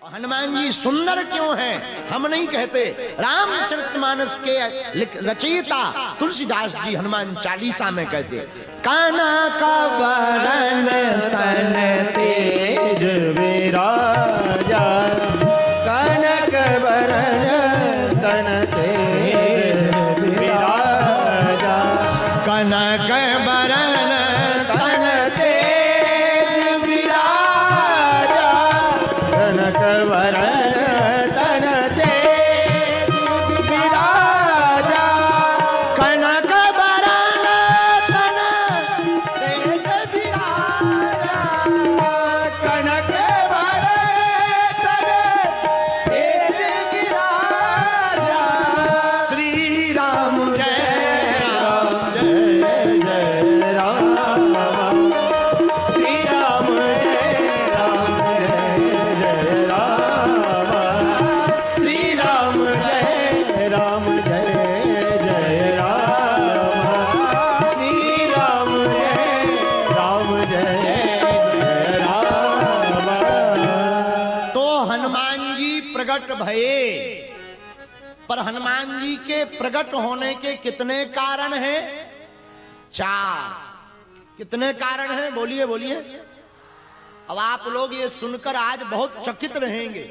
हनुमान जी सुंदर क्यों हैं हम नहीं कहते। रामचरितमानस के रचयिता तुलसीदास जी हनुमान चालीसा में कहते, काना का वरण तन तेज विराजा, कनक वरण तन तेज विराजा, कनक वरण तन तेज विराजा, कनक वरण तन तेज विराजा, कनक वरण तन तेज विराजा, कनक वरण तन तेज विराजा। श्री राम जय राम जय जय राम, श्री राम जय राम, जय जय राम, श्री राम जय राम, जय जय राम, श्री राम जय राम, जय जय राम। तो हनुमान जी प्रकट भये, पर हनुमान जी के प्रकट होने के कितने कारण हैं? चार। कितने कारण हैं? बोलिए बोलिए। अब आप लोग ये सुनकर आज बहुत चकित रहेंगे।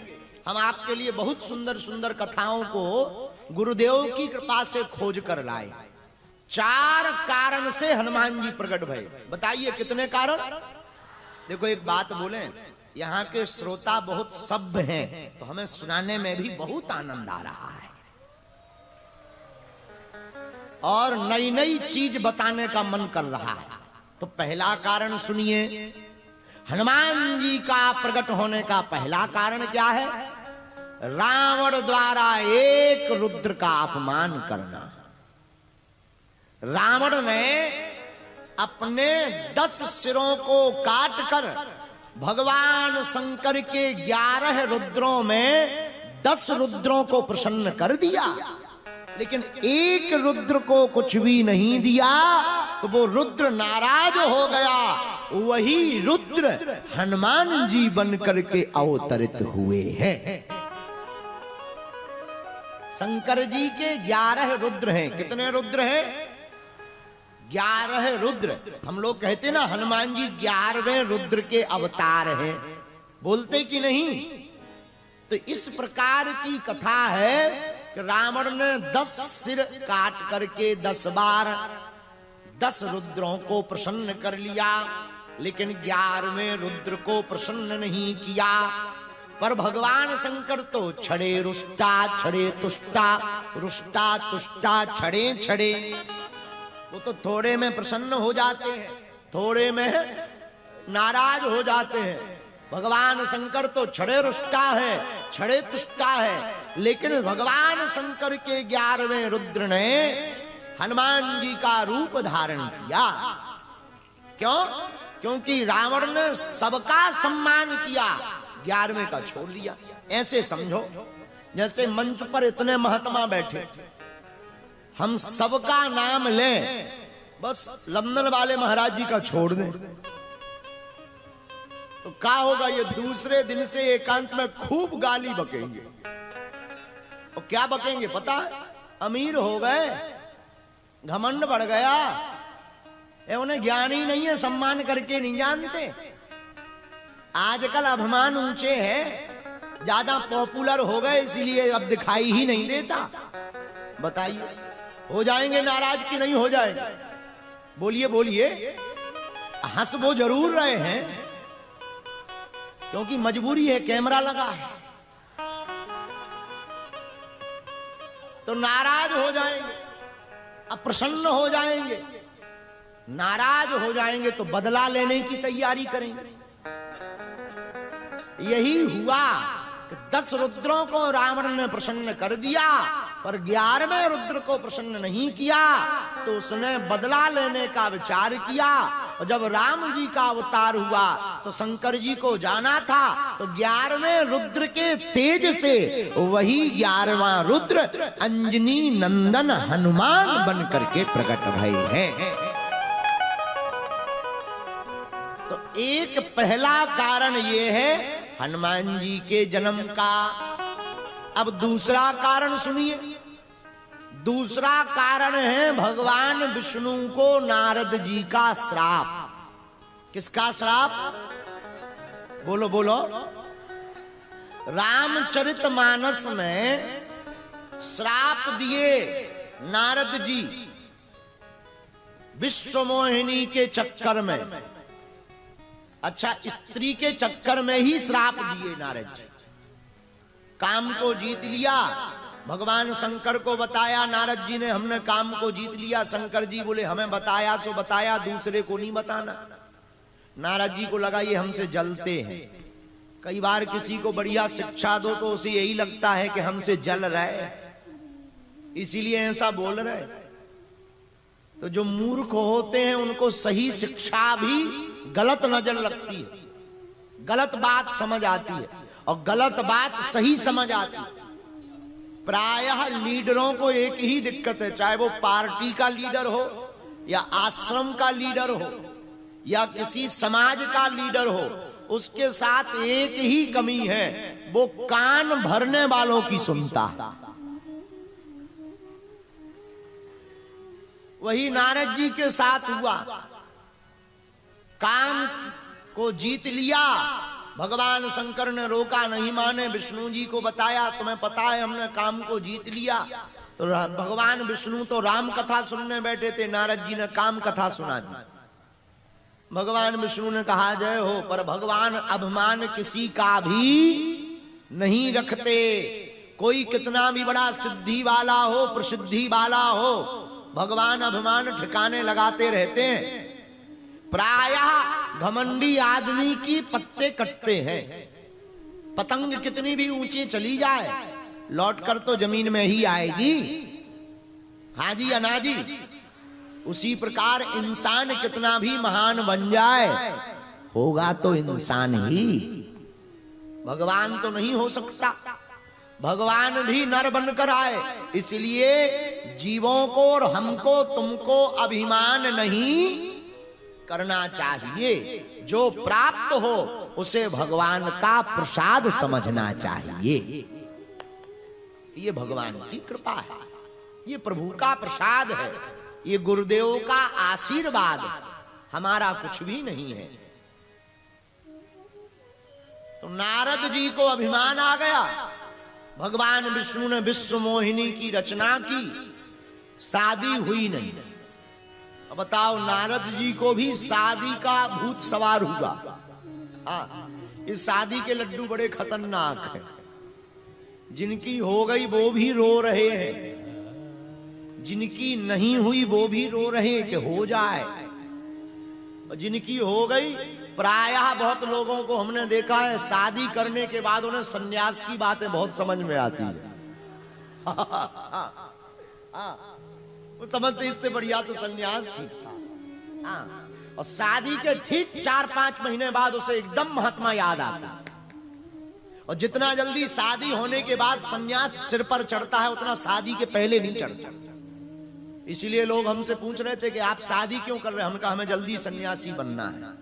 हम आपके लिए बहुत सुंदर सुंदर कथाओं को गुरुदेव की कृपा से खोज कर लाए। चार कारण से हनुमान जी प्रकट भये। बताइए कितने कारण? देखो एक बात बोले, यहाँ के श्रोता बहुत सभ्य हैं, तो हमें सुनाने में भी बहुत आनंद आ रहा है और नई नई चीज बताने का मन कर रहा है। तो पहला कारण सुनिए। हनुमान जी का प्रकट होने का पहला कारण क्या है? रावण द्वारा एक रुद्र का अपमान करना। रावण ने अपने 10 सिरों को काटकर भगवान शंकर के 11 रुद्रों में 10 रुद्रों को प्रसन्न कर दिया, लेकिन एक रुद्र को कुछ भी नहीं दिया। तो वो रुद्र नाराज हो गया। वही रुद्र हनुमान जी बनकर के अवतरित हुए हैं। शंकर जी के 11 रुद्र हैं। कितने रुद्र हैं? 11 रुद्र। हम लोग कहते हैं ना हनुमान जी 11वें रुद्र के अवतार हैं, बोलते कि नहीं? तो इस प्रकार की कथा है कि रावण ने 10 सिर काट करके 10 बार 10 रुद्रों को प्रसन्न कर लिया, लेकिन 11वें रुद्र को प्रसन्न नहीं किया। पर भगवान शंकर तो छड़े रुष्टा छड़े तुष्टा, रुष्टा तुष्टा छड़े छड़े। वो तो थोड़े में प्रसन्न हो जाते हैं, थोड़े में नाराज हो जाते हैं। भगवान शंकर तो छड़े रुष्टा है, छड़े तुष्टा है, लेकिन भगवान शंकर के 11वें रुद्र ने हनुमान जी का रूप धारण किया। क्यों? क्योंकि रावण ने सबका सम्मान किया, 11वें का छोड़ दिया। ऐसे समझो जैसे मंच पर इतने महात्मा बैठे, हम सबका नाम लें, बस लंदन वाले महाराज जी का छोड़ दें, तो क्या होगा? ये दूसरे दिन से एकांत में खूब गाली बकेंगे। और क्या बकेंगे पता है? अमीर हो गए, घमंड बढ़ गया, ये उन्हें ज्ञान ही नहीं है, सम्मान करके नहीं जानते। आजकल अभिमान ऊंचे हैं, ज्यादा पॉपुलर हो गए, इसीलिए अब दिखाई ही नहीं देता। बताइए हो जाएंगे नाराज कि नहीं हो जाएंगे? बोलिए बोलिए। हंस वो जरूर रहे हैं क्योंकि मजबूरी है, कैमरा लगा है, तो नाराज हो जाएंगे, अप्रसन्न हो जाएंगे। नाराज हो जाएंगे तो बदला लेने की तैयारी करेंगे। यही हुआ कि 10 रुद्रों को रावण ने प्रसन्न कर दिया, पर 11वें रुद्र को प्रसन्न नहीं किया। तो उसने बदला लेने का विचार किया। और जब राम जी का अवतार हुआ तो शंकर जी को जाना था, तो 11वें रुद्र के तेज से वही 11वां रुद्र अंजनी नंदन हनुमान बन करके प्रकट भये हैं। तो एक पहला कारण ये है हनुमान जी के जन्म का। अब दूसरा कारण सुनिए। दूसरा कारण है भगवान विष्णु को नारद जी का श्राप। किसका श्राप? बोलो बोलो। रामचरितमानस में श्राप दिए नारद जी विश्वमोहिनी के चक्कर में। अच्छा, स्त्री के चक्कर में ही श्राप दिए नारद जी। काम को जीत लिया, भगवान शंकर को बताया नारद जी ने, हमने काम को जीत लिया। शंकर जी बोले हमें बताया सो बताया, दूसरे को नहीं बताना। नारद जी को लगा ये हमसे जलते हैं। कई बार किसी को बढ़िया शिक्षा दो तो उसे यही लगता है कि हमसे जल रहे, इसीलिए ऐसा बोल रहे। तो जो मूर्ख होते हैं उनको सही शिक्षा भी गलत नजर लगती है, गलत बात समझ आती है, और गलत बात सही समझ आती है। प्रायः लीडरों को एक ही दिक्कत है, चाहे वो पार्टी का लीडर हो या आश्रम का लीडर हो या किसी समाज का लीडर हो, उसके साथ एक ही कमी है, वो कान भरने वालों की सुनता है। वही नारद जी के साथ हुआ। काम को जीत लिया, भगवान शंकर ने रोका, नहीं माने। विष्णु जी को बताया तुम्हें पता है हमने काम को जीत लिया। तो भगवान विष्णु तो राम कथा सुनने बैठे थे, नारद जी ने काम कथा सुना दी। भगवान विष्णु ने कहा जय हो, पर भगवान अभिमान किसी का भी नहीं रखते। कोई कितना भी बड़ा सिद्धि वाला हो, प्रसिद्धि वाला हो, भगवान अभिमान ठिकाने लगाते रहते हैं। प्रायः घमंडी आदमी की पत्ते कटते हैं। पतंग कितनी भी ऊंची चली जाए, लौटकर तो जमीन में ही आएगी। हाँ जी अनाजी। उसी प्रकार इंसान कितना भी महान बन जाए, होगा तो इंसान ही, भगवान तो नहीं हो सकता। भगवान भी नर बनकर आए, इसलिए जीवों को और हमको तुमको अभिमान नहीं करना चाहिए। जो प्राप्त हो उसे भगवान का प्रसाद समझना चाहिए। ये भगवान की कृपा है, ये प्रभु का प्रसाद है, ये गुरुदेव का आशीर्वाद, हमारा कुछ भी नहीं है। तो नारद जी को अभिमान आ गया। भगवान विष्णु ने विश्व मोहिनी की रचना की, शादी हुई नहीं। अब बताओ, नारद जी को भी शादी का भूत सवार हुआ। इस शादी के लड्डू बड़े खतरनाक हैं। जिनकी हो गई वो भी रो रहे हैं, जिनकी नहीं हुई वो भी रो रहे हैं कि हो जाए, और जिनकी हो गई, प्रायः बहुत लोगों को हमने देखा है शादी करने के बाद उन्हें सन्यास की बातें बहुत समझ में आती है। वो समझते इससे बढ़िया तो सन्यास ठीक था। और शादी के ठीक 4-5 महीने बाद उसे एकदम महात्मा याद आता। और जितना जल्दी शादी होने के बाद सन्यास सिर पर चढ़ता है, उतना शादी के पहले नहीं चढ़ता। इसीलिए लोग हमसे पूछ रहे थे कि आप शादी क्यों कर रहे हैं। हमने कहा हमें जल्दी सन्यासी बनना है।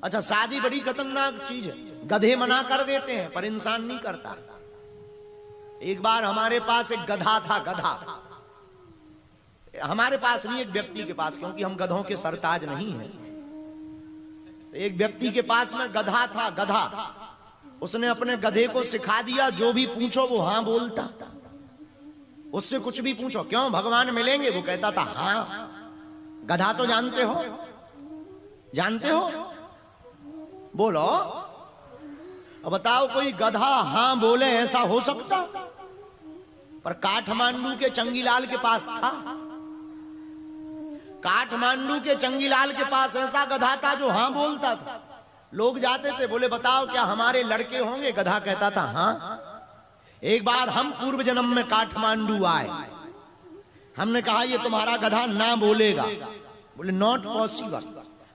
अच्छा, शादी बड़ी खतरनाक चीज है। गधे मना कर देते हैं पर इंसान नहीं करता। एक बार हमारे पास एक गधा था, गधा। हमारे पास नहीं, एक व्यक्ति के पास, क्योंकि हम गधों के सरताज नहीं हैं। एक व्यक्ति के पास में गधा था, गधा। उसने अपने गधे को सिखा दिया, जो भी पूछो वो हाँ बोलता। उससे कुछ भी पूछो, क्यों भगवान मिलेंगे, वो कहता था हाँ। गधा तो जानते हो, जानते हो, बोलो। अब बताओ, कोई गधा हाँ बोले, ऐसा हो सकता? पर काठमांडू के चंगीलाल के पास था। काठमांडू के चंगीलाल के पास ऐसा गधा था जो हाँ बोलता था। लोग जाते थे, बोले बताओ क्या हमारे लड़के होंगे? गधा कहता था हाँ। एक बार हम पूर्व जन्म में काठमांडू आए, हमने कहा ये तुम्हारा गधा ना बोलेगा। बोले नॉट पॉसिबल।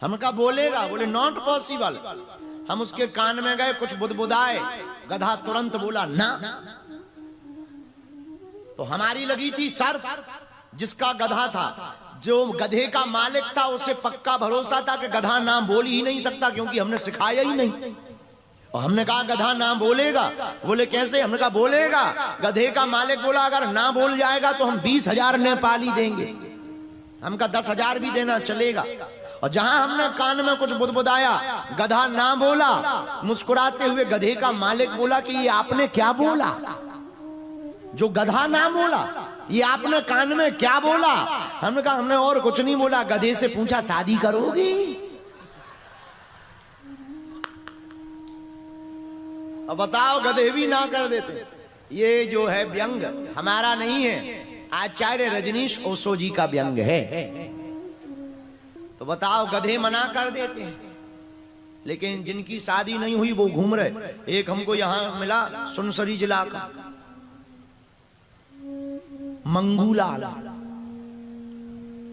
हमने कहा बोलेगा। बोले नॉट पॉसिबल। हम उसके कान में गए, कुछ बुदबुदाए, गधा तुरंत बोला ना। तो हमारी लगी थी शर्त, जिसका गधा था जो गधे का मालिक था उसे पक्का भरोसा था कि गधा नाम बोल ही नहीं सकता, क्योंकि हमने सिखाया ही नहीं। और हमने कहा गधा नाम बोलेगा। बोले कैसे? हमने कहा बोलेगा। गधे का मालिक बोला अगर ना बोल जाएगा तो हम 20,000 नेपाली देंगे। हम कहा 10,000 भी देना चलेगा। और जहां हमने कान में कुछ बुदबुदाया, गधा ना बोला, मुस्कुराते हुए गधे का मालिक बोला कि ये आपने क्या बोला? जो गधा ना बोला, ये आपने कान में क्या बोला? हमने कहा हमने और कुछ नहीं बोला। गधे से पूछा शादी करोगी? अब बताओ, गधे भी ना कर देते। ये जो है व्यंग हमारा नहीं है, आचार्य रजनीश ओशो जी का व्यंग है। तो बताओ, गधे मना कर देते हैं। लेकिन जिनकी शादी नहीं हुई वो घूम रहे। एक हमको यहां मिला सुनसरी जिला का मंगूलाल,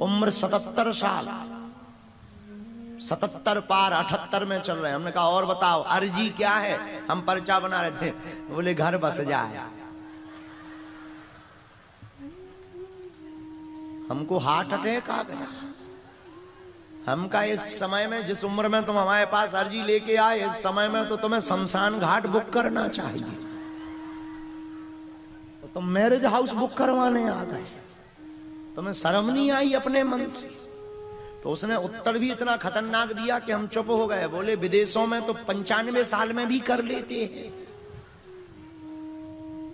उम्र 77 साल, 77 पार 78 में चल रहे हैं। हमने कहा और बताओ अर्जी क्या है? हम पर्चा बना रहे थे। बोले घर बस जाए। हमको हार्ट अटैक आ गया। हम का इस समय में, जिस उम्र में तुम हमारे पास अर्जी लेके आए, इस समय में तो तुम्हें शमशान घाट बुक करना चाहिए। तो तुम मैरिज हाउस बुक करवाने आ गए। तुम्हें शर्म नहीं आई अपने मन से? तो उसने उत्तर भी इतना खतरनाक दिया कि हम चुप हो गए। बोले विदेशों में तो 95 साल में भी कर लेते हैं।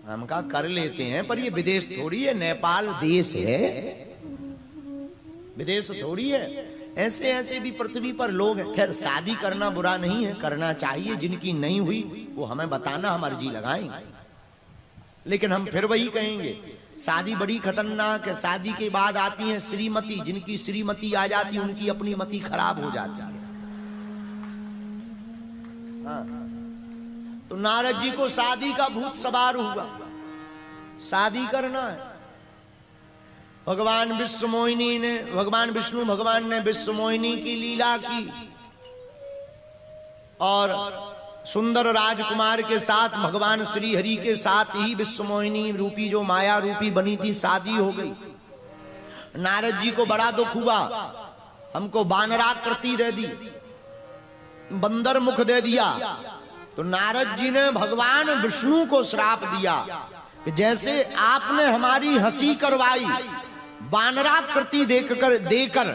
हम कहा कर लेते हैं, पर ये विदेश थोड़ी है, नेपाल देश है, विदेश थोड़ी है। ऐसे ऐसे भी पृथ्वी पर लोग हैं। खैर शादी करना बुरा नहीं है, करना चाहिए। जिनकी नहीं हुई वो हमें बताना, हम अर्जी लगाएंगे। लेकिन हम फिर वही कहेंगे, शादी बड़ी खतरनाक है। शादी के बाद आती है श्रीमती। जिनकी श्रीमती आ जाती है उनकी अपनी मति खराब हो जाती है। हाँ। तो नारद जी को शादी का भूत सवार हुआ। शादी करना है। भगवान विश्वमोहिनी ने, भगवान विष्णु भगवान ने विश्वमोहिनी की लीला की और सुंदर राजकुमार के साथ, भगवान श्री हरि के साथ ही विश्वमोहिनी रूपी जो माया रूपी बनी थी, शादी हो गई। नारद जी को बड़ा दुख हुआ। हमको वानराकृति दे दी, बंदर मुख दे दिया। तो नारद जी ने भगवान विष्णु को श्राप दिया कि जैसे आपने हमारी हंसी करवाई, बानराकृति देकर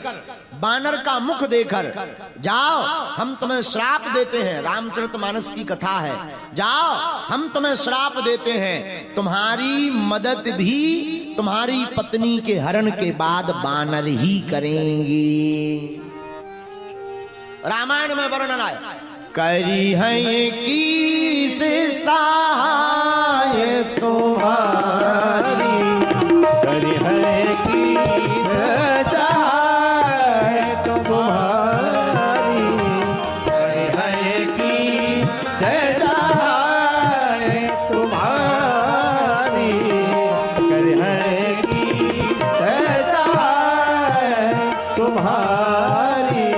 बानर का मुख देकर, जाओ हम तुम्हें श्राप देते हैं। रामचरितमानस की कथा है। जाओ हम तुम्हें श्राप देते हैं, तुम्हारी मदद भी तुम्हारी पत्नी के हरण के बाद बानर ही करेंगे। रामायण में वर्णन आया, करी है की से सहाय तुम्हारी, करी है की सहाय तुम्हारी, करी है की सहाय तुम्हारी, करी है की सहाय तुम्हारी।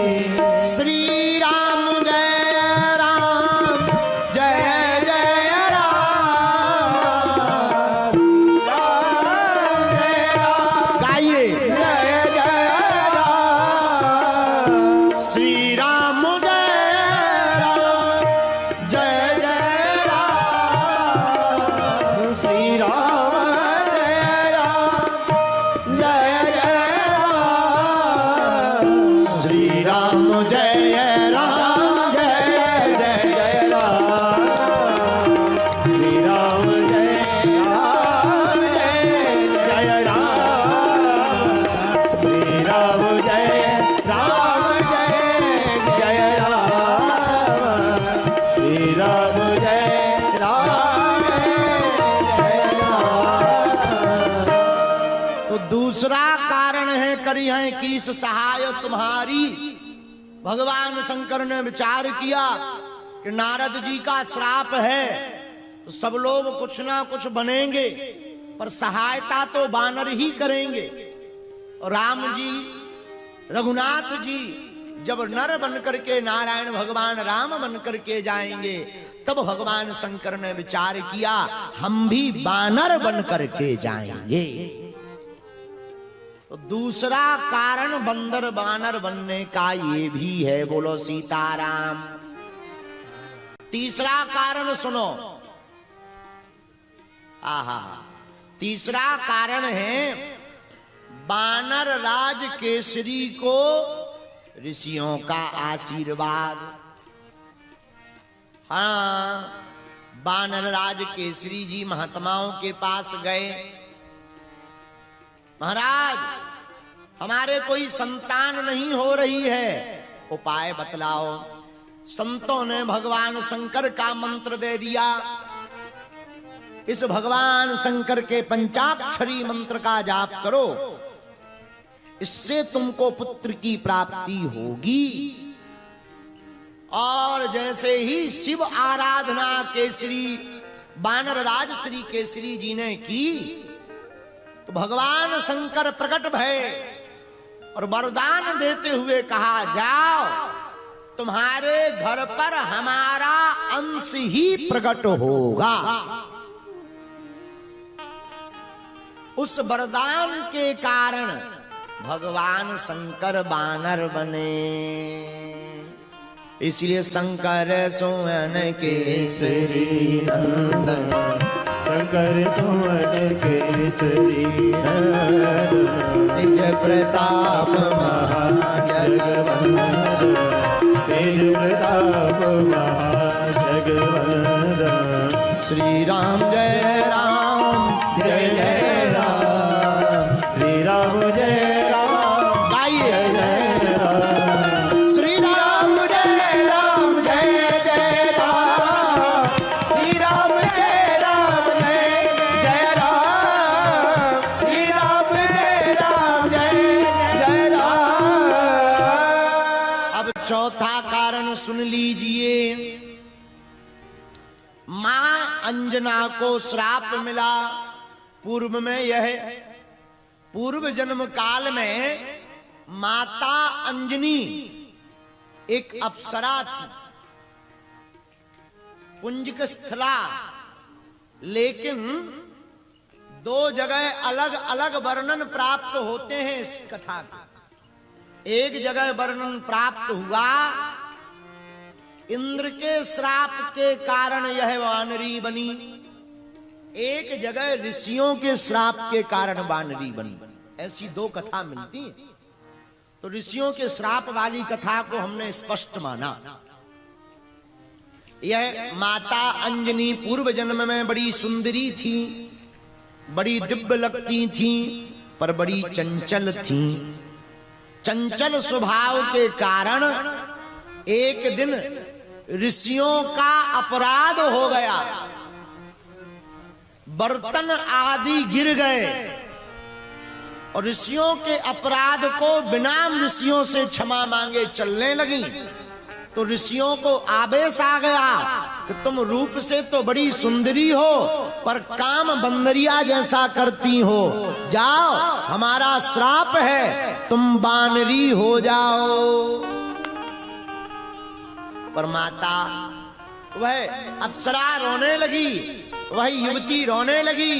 श्री राम जय राम, जय जय राम, जय राम, गाइए जय जय राम। श्री राम जय राम, जय जय राम, श्री राम जय राम, जय जय राम, श्री राम जय राम, जय जय राम, श्री राम जय राम, जय जय राम, श्री राम जय राम, जय जय राम, श्री राम जय राम, जय राम। तो दूसरा कारण है, करी है किस सहाय तुम्हारी। भगवान शंकर ने विचार किया कि नारद जी का श्राप है तो सब लोग कुछ ना कुछ बनेंगे, पर सहायता तो बानर ही करेंगे। और राम जी, रघुनाथ जी जब नर बनकर के नारायण भगवान राम बनकर के जाएंगे, तब भगवान शंकर ने विचार किया हम भी बानर बनकर के जाएंगे। तो दूसरा कारण बंदर बानर बनने का ये भी है, बोलो सीताराम। तीसरा कारण सुनो, आहा, तीसरा कारण है बानर राज केसरी को ऋषियों का आशीर्वाद। हाँ, बानर राज केसरी जी महात्माओं के पास गए, महाराज हमारे कोई संतान नहीं हो रही है, उपाय बतलाओ। संतों ने भगवान शंकर का मंत्र दे दिया, इस भगवान शंकर के पंचाक्षरी मंत्र का जाप करो, इससे तुमको पुत्र की प्राप्ति होगी। और जैसे ही शिव आराधना केसरी बानर राज श्री केसरी जी ने की, तो भगवान शंकर प्रकट भये और वरदान देते हुए कहा, जाओ तुम्हारे घर पर हमारा अंश ही प्रकट होगा। उस वरदान के कारण भगवान शंकर बानर बने। इसलिए शंकर सुवन केसरी नंदन, शंकर सुवन केसरी नंदन, निज प्रताप महाजगवंदन, तेज प्रताप महाजगवंदन। श्री राम जय राम जय जय राम, श्री राम जय राम, गाइए जय राम, श्री राम जय राम जय जय राम, श्री राम जय राम जय जय राम, श्री राम जय राम जय जय राम। अब चौथा कारण सुन लीजिए। मां अंजना को श्राप मिला। पूर्व में यह पूर्व जन्म काल में माता अंजनी एक अप्सरा थी, पुंजिक स्थला, लेकिन दो जगह अलग अलग वर्णन प्राप्त होते हैं इस कथा के। एक जगह वर्णन प्राप्त हुआ इंद्र के श्राप के कारण यह वानरी बनी, एक जगह ऋषियों के श्राप के कारण वानरी बनी। ऐसी दो कथा मिलती है। तो ऋषियों के श्राप वाली कथा को हमने स्पष्ट माना। यह माता अंजनी पूर्व जन्म में बड़ी सुंदरी थी, बड़ी दिव्य लगती थी, पर बड़ी चंचल थी। चंचल स्वभाव के कारण एक दिन ऋषियों का अपराध हो गया, बर्तन आदि गिर गए और ऋषियों के अपराध को बिना ऋषियों से क्षमा मांगे चलने लगी। तो ऋषियों को आवेश आ गया कि तुम रूप से तो बड़ी सुंदरी हो, पर काम बंदरिया जैसा करती हो, जाओ हमारा श्राप है, तुम बानरी हो जाओ। पर माता वह अप्सरा रोने लगी, वह युवती रोने लगी,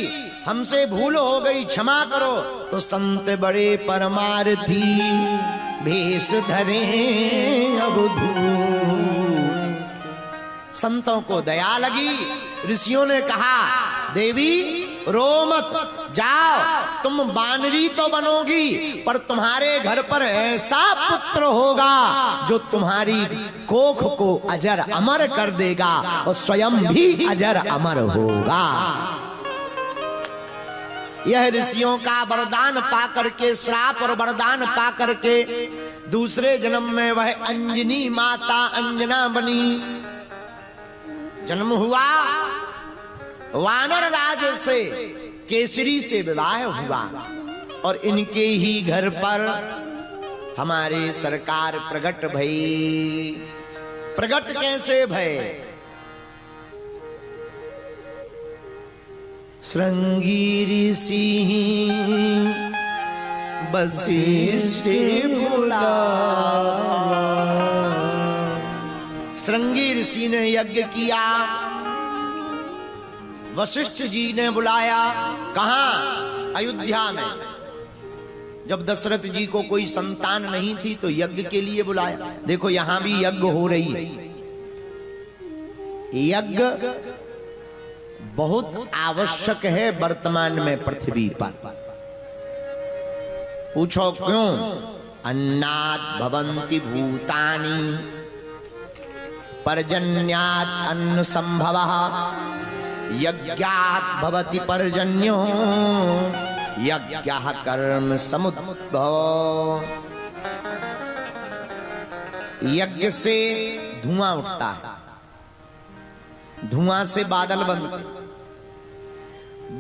हमसे भूल हो गई, क्षमा करो। तो संत बड़े परमार्थी भेष धरे अवधू। संतों को दया लगी। ऋषियों ने कहा, देवी रो मत, जाओ तुम बानरी तो बनोगी, पर तुम्हारे घर पर ऐसा पुत्र होगा जो तुम्हारी कोख को अजर अमर कर देगा और स्वयं भी अजर अमर होगा। यह ऋषियों का वरदान पाकर के, श्राप और वरदान पाकर के दूसरे जन्म में वह अंजनी माता अंजना बनी। जन्म हुआ, वानर राज से केसरी से विवाह हुआ और इनके ही घर पर हमारे सरकार प्रकट भई। प्रकट कैसे भय? श्रृंगी ऋषि वशिष्ठ बोला। श्रृंगी ऋषि ने यज्ञ किया, वशिष्ठ जी ने बुलाया। कहां? अयोध्या में। जब दशरथ जी को कोई संतान नहीं थी तो यज्ञ के लिए बुलाया। देखो यहां भी यज्ञ हो रही है। यज्ञ बहुत आवश्यक है वर्तमान में पृथ्वी पर। पूछो क्यों? अन्नात् भवन्ति भूतानि पर्जन्यात् अन्न संभवः यज्ञात् भवति पर्जन्यो यज्ञः कर्म समुद्भव। यज्ञ से धुआं उठता है, धुआं से बादल बनते,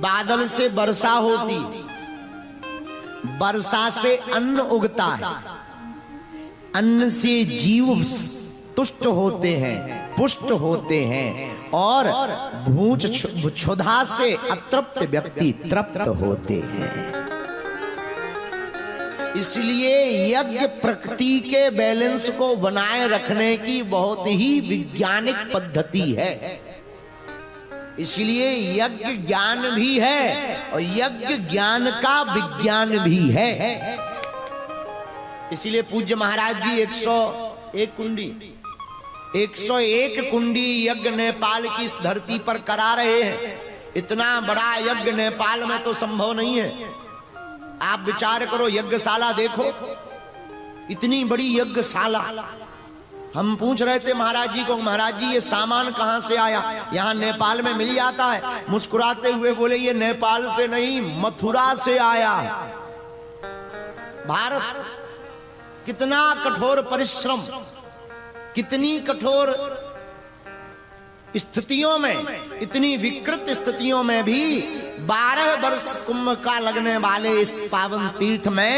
बादल से वर्षा होती, वर्षा से अन्न उगता है, अन्न से जीव तुष्ट होते हैं, पुष्ट होते हैं, और भूच क्षुधा से अतृप्त व्यक्ति तृप्त होते हैं। इसलिए यज्ञ प्रकृति के बैलेंस को बनाए रखने की बहुत ही वैज्ञानिक पद्धति है। इसलिए यज्ञ ज्ञान भी है और यज्ञ ज्ञान का विज्ञान भी है। इसलिए पूज्य महाराज जी 101 कुंडी यज्ञ नेपाल की इस धरती पर करा रहे हैं। इतना बड़ा यज्ञ नेपाल में तो संभव नहीं है। आप विचार करो, यज्ञशाला देखो, इतनी बड़ी यज्ञशाला। हम पूछ रहे थे महाराज जी को, महाराज जी ये सामान कहां से आया? यहां नेपाल में मिल जाता है। मुस्कुराते हुए बोले ये नेपाल से नहीं, मथुरा से आया। भारत कितना कठोर परिश्रम, कितनी कठोर स्थितियों में, इतनी विकृत स्थितियों में भी 12 वर्ष कुंभ का लगने वाले इस पावन तीर्थ में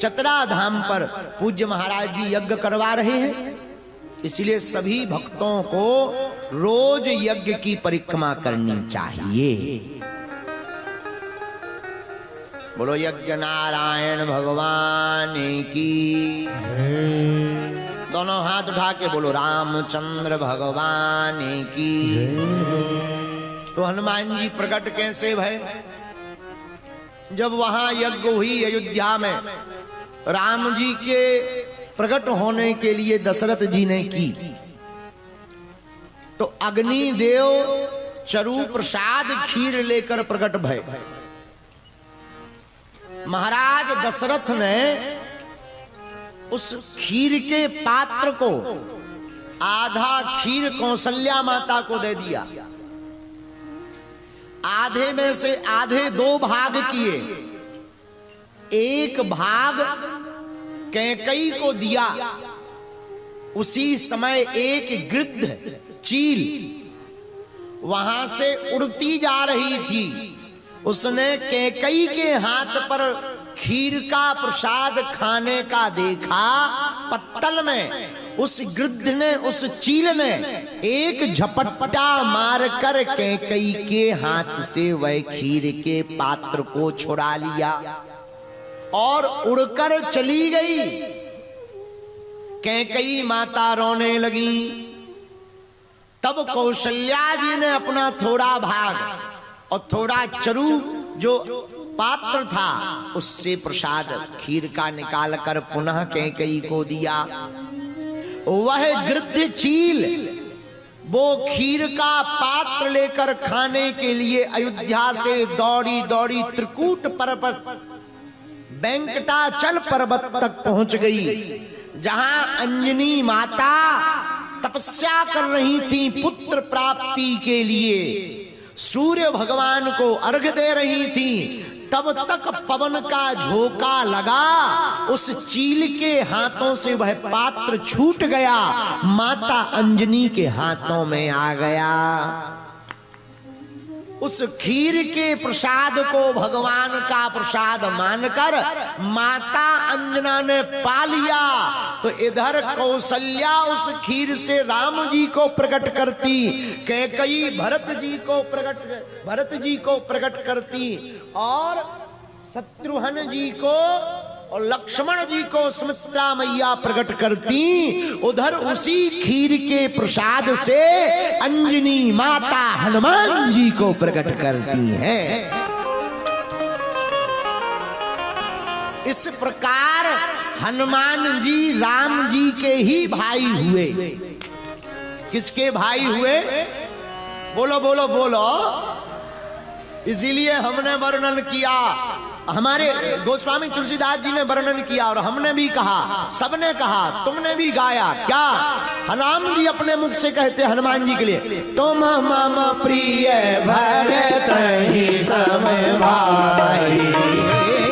चतरा धाम पर पूज्य महाराज जी यज्ञ करवा रहे हैं। इसलिए सभी भक्तों को रोज यज्ञ की परिक्रमा करनी चाहिए। बोलो यज्ञ नारायण भगवान की। दोनों हाथ उठा के बोलो रामचंद्र भगवान की। तो हनुमान जी प्रकट कैसे भय? जब वहां यज्ञ हुई अयोध्या में, राम जी के प्रकट होने के लिए दशरथ जी ने की, तो अग्निदेव चरु प्रसाद खीर लेकर प्रकट भय। महाराज दशरथ ने उस खीर के पात्र को, आधा खीर कौशल्या माता को दे दिया, आधे में से आधे 2 भाग किए, एक भाग कैकई को दिया। उसी समय एक गिद्ध चील वहां से उड़ती जा रही थी। उसने कैकई के हाथ पर खीर का प्रसाद खाने का देखा। पत्तल में उस गिद्ध ने, उस चील ने एक झपट्टा मारकर कैकई के हाथ से वह खीर के पात्र को छुड़ा लिया और उड़कर चली गई। कैकई माता रोने लगी। तब कौशल्या जी ने अपना थोड़ा भाग और थोड़ा चरु जो पात्र था उससे प्रसाद खीर का निकालकर पुनः कैकई को दिया। वह गिद्ध चील वो खीर का पात्र लेकर खाने के लिए अयोध्या से दौड़ी दौड़ी त्रिकूट पर्वत, वेंकटाचल पर्वत तक पहुंच गई, जहां अंजनी माता तपस्या कर रही थी पुत्र प्राप्ति के लिए, सूर्य भगवान को अर्घ्य दे रही थी। तब तक पवन का झोंका लगा, उस चील के हाथों से वह पात्र छूट गया, माता अंजनी के हाथों में आ गया। उस खीर के प्रसाद को भगवान का प्रसाद मानकर माता अंजना ने पा लिया। तो इधर कौशल्या उस खीर से राम जी को प्रकट करती, कैकई भरत जी को प्रकट करती, और शत्रुघ्न जी को और लक्ष्मण जी को सुमित्रा मैया प्रकट करती। उधर उसी खीर के प्रसाद से अंजनी माता हनुमान जी को प्रकट करती हैं। इस प्रकार हनुमान जी राम जी के ही भाई हुए। किसके भाई हुए? बोलो बोलो बोलो। इसीलिए हमने वर्णन किया, हमारे गोस्वामी तुलसीदास जी ने वर्णन किया और हमने भी कहा, सबने कहा, तुमने भी गाया। क्या? राम जी अपने मुख से कहते हनुमान जी के लिए, तुम मम प्रिय भरत ही सम भाई,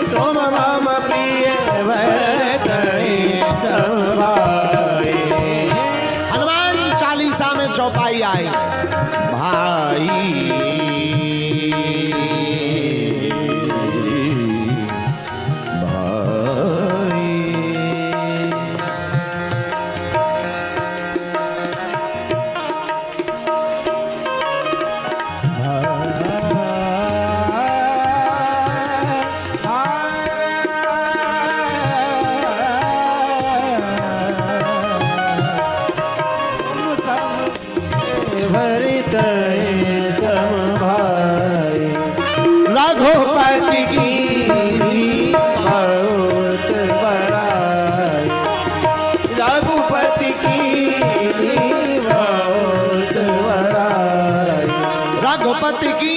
तुम मम प्रिय भरत ही सम भाई। हनुमान चालीसा में चौपाई आई, भाई भरत सम भाई, रघुपति की बहुत बड़ाई, रघुपति की बहुत बड़ाई, रघुपति की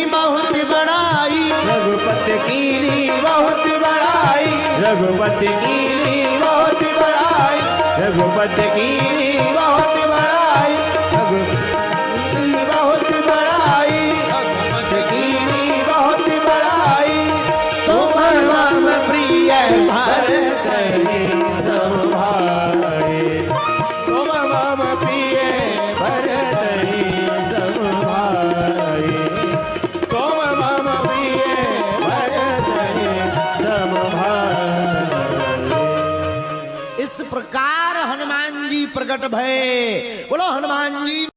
बहुत बड़ाई, रघुपति की बहुत बड़ाई, रघुपति की बहुत बड़ाई, रघुपति की बहुत बड़ाई, बहुत बड़ाई, की बहुत बड़ाई। तुम मम प्रिय भरत सम भाई, तुम मम प्रिय भरत सम भाई, तुम मम प्रिय भरत सम भाई। इस प्रकार हनुमान जी प्रकट भये। बोलो हनुमान जी